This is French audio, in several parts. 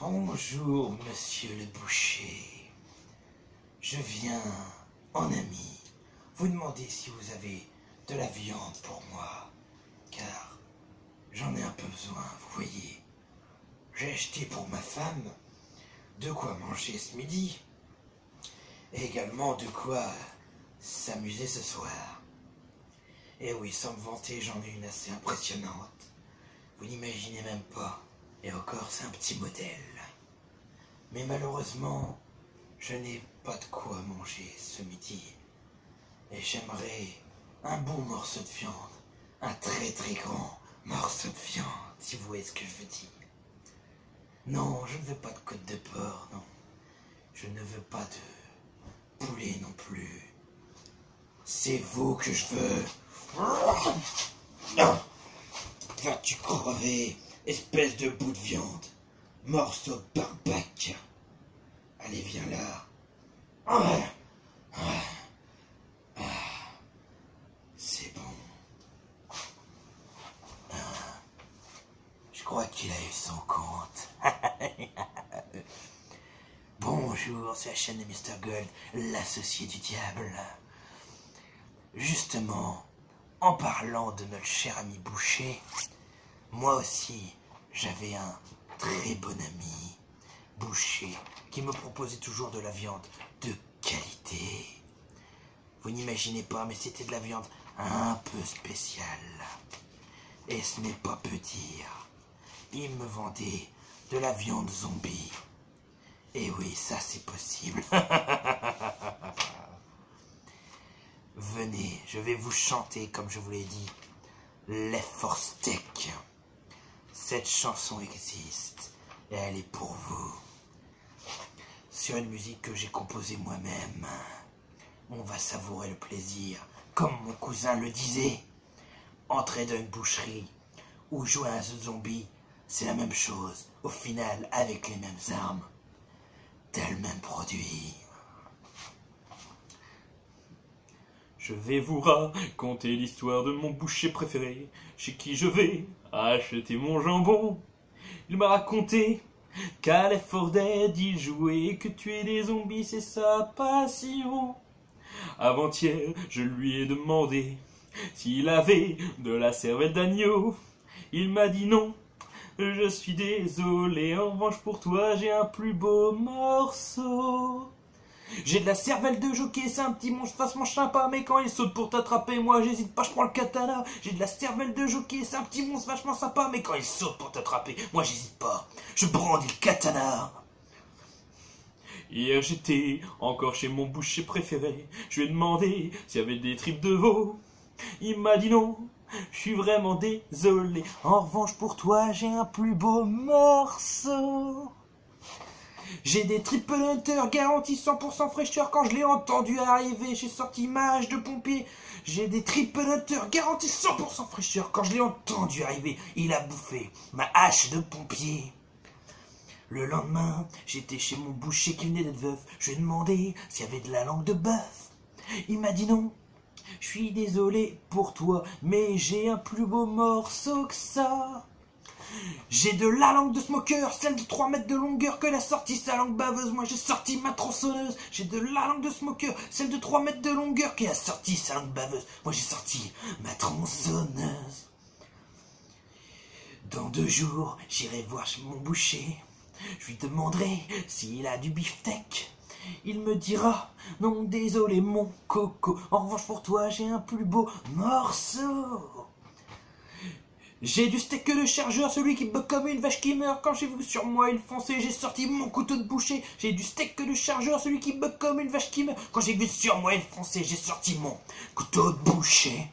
Bonjour, monsieur le boucher. Je viens en ami vous demander si vous avez de la viande pour moi, car j'en ai un peu besoin, vous voyez. J'ai acheté pour ma femme de quoi manger ce midi, et également de quoi s'amuser ce soir. Et oui, sans me vanter, j'en ai une assez impressionnante. Vous n'imaginez même pas. Et encore, c'est un petit modèle. Mais malheureusement, je n'ai pas de quoi manger ce midi. Et j'aimerais un bon morceau de viande. Un très très grand morceau de viande, si vous voyez ce que je veux dire. Non, je ne veux pas de côte de porc, non. Je ne veux pas de poulet non plus. C'est vous que je veux. Vas-tu crever, espèce de bout de viande, morceau de barbac. Allez, viens là. C'est bon. Je crois qu'il a eu son compte. Bonjour, c'est la chaîne de Mr. Gold, l'associé du diable. Justement, en parlant de notre cher ami Boucher, moi aussi, j'avais un très bon ami, Boucher, qui me proposait toujours de la viande de qualité. Vous n'imaginez pas, mais c'était de la viande un peu spéciale. Et ce n'est pas peu dire. Il me vendait de la viande zombie. Et oui, ça c'est possible. Venez, je vais vous chanter, comme je vous l'ai dit, Left for Steak. Cette chanson existe, et elle est pour vous. Sur une musique que j'ai composée moi-même. On va savourer le plaisir, comme mon cousin le disait. Entrer dans une boucherie, ou jouer à un zombie, c'est la même chose, au final, avec les mêmes armes. Tel même produit. Je vais vous raconter l'histoire de mon boucher préféré, chez qui je vais acheter mon jambon. Il m'a raconté qu'à Left 4 Dead il jouait, que tuer des zombies c'est sa passion. Avant-hier, je lui ai demandé s'il avait de la cervelle d'agneau. Il m'a dit non, je suis désolé, en revanche pour toi j'ai un plus beau morceau. J'ai de la cervelle de jockey, c'est un petit monstre vachement sympa, mais quand il saute pour t'attraper, moi j'hésite pas, je prends le katana. J'ai de la cervelle de jockey, c'est un petit monstre vachement sympa, mais quand il saute pour t'attraper, moi j'hésite pas, je brandis le katana. Hier j'étais encore chez mon boucher préféré, je lui ai demandé s'il y avait des tripes de veau. Il m'a dit non, je suis vraiment désolé, en revanche pour toi j'ai un plus beau morceau. J'ai des triple hunter garantis 100% fraîcheur. Quand je l'ai entendu arriver, j'ai sorti ma hache de pompier. J'ai des triple hunter garantis 100% fraîcheur. Quand je l'ai entendu arriver, il a bouffé ma hache de pompier. Le lendemain, j'étais chez mon boucher qui venait d'être veuf. Je lui ai demandé s'il y avait de la langue de bœuf. Il m'a dit non. Je suis désolé pour toi, mais j'ai un plus beau morceau que ça. J'ai de la langue de smoker, celle de 3 mètres de longueur, que la sortie sa langue baveuse. Moi j'ai sorti ma tronçonneuse. J'ai de la langue de smoker, celle de 3 mètres de longueur, qui a sorti sa langue baveuse. Moi j'ai sorti ma tronçonneuse. Dans 2 jours, j'irai voir chez mon boucher. Je lui demanderai s'il a du beefsteak. Il me dira non désolé mon coco, en revanche pour toi j'ai un plus beau morceau. J'ai du steak de chargeur, celui qui bug comme une vache qui meurt. Quand j'ai vu sur moi il fonçait, j'ai sorti mon couteau de boucher. J'ai du steak de chargeur, celui qui bug comme une vache qui meurt. Quand j'ai vu sur moi il fonçait, j'ai sorti mon couteau de boucher.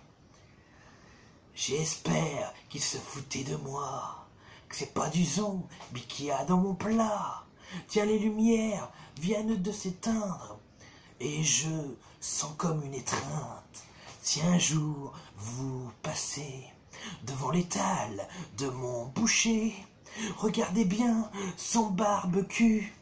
J'espère qu'il se foutait de moi, que c'est pas du zombie qu'il y a dans mon plat. Tiens, les lumières viennent de s'éteindre, et je sens comme une étreinte. Si un jour vous passez devant l'étal de mon boucher, regardez bien son barbecue.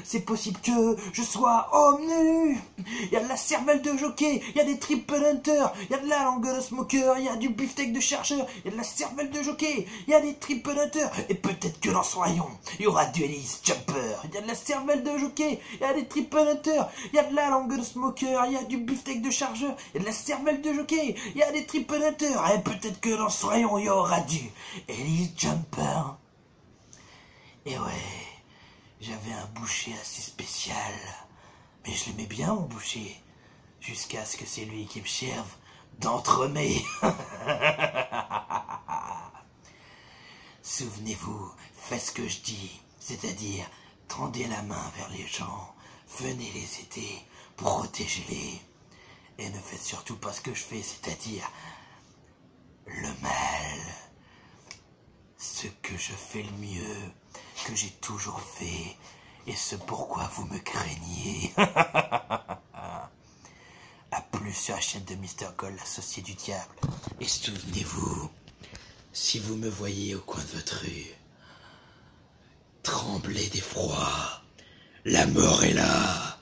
C'est possible que je sois homme nu. Il y a de la cervelle de jockey, il y a des triple hunters, il y a de la langue de smoker, il y a du beefsteak de chercheur, il y a de la cervelle de jockey, il y a des triple hunters, et peut-être que dans son rayon, il y aura du Elise Jumper. Il y a de la cervelle de jockey, il y a des triple hunters, il y a de la langue de smoker, il y a du beefsteak de chargeur, il y a de la cervelle de jockey, il y a des triple hunters, et peut-être que dans son rayon, il y aura du Elise Jumper. Et ouais, j'avais un boucher assez spécial, mais je l'aimais bien mon boucher, jusqu'à ce que c'est lui qui me serve d'entremets. Souvenez-vous, faites ce que je dis, c'est-à-dire tendez la main vers les gens, venez les aider, protégez-les, et ne faites surtout pas ce que je fais, c'est-à-dire le mal. Ce que je fais le mieux, que j'ai toujours fait, et ce pourquoi vous me craignez. A plus sur la chaîne de Mr. Gold, l'associé du diable. Et souvenez-vous, si vous me voyez au coin de votre rue, tremblez d'effroi, la mort est là.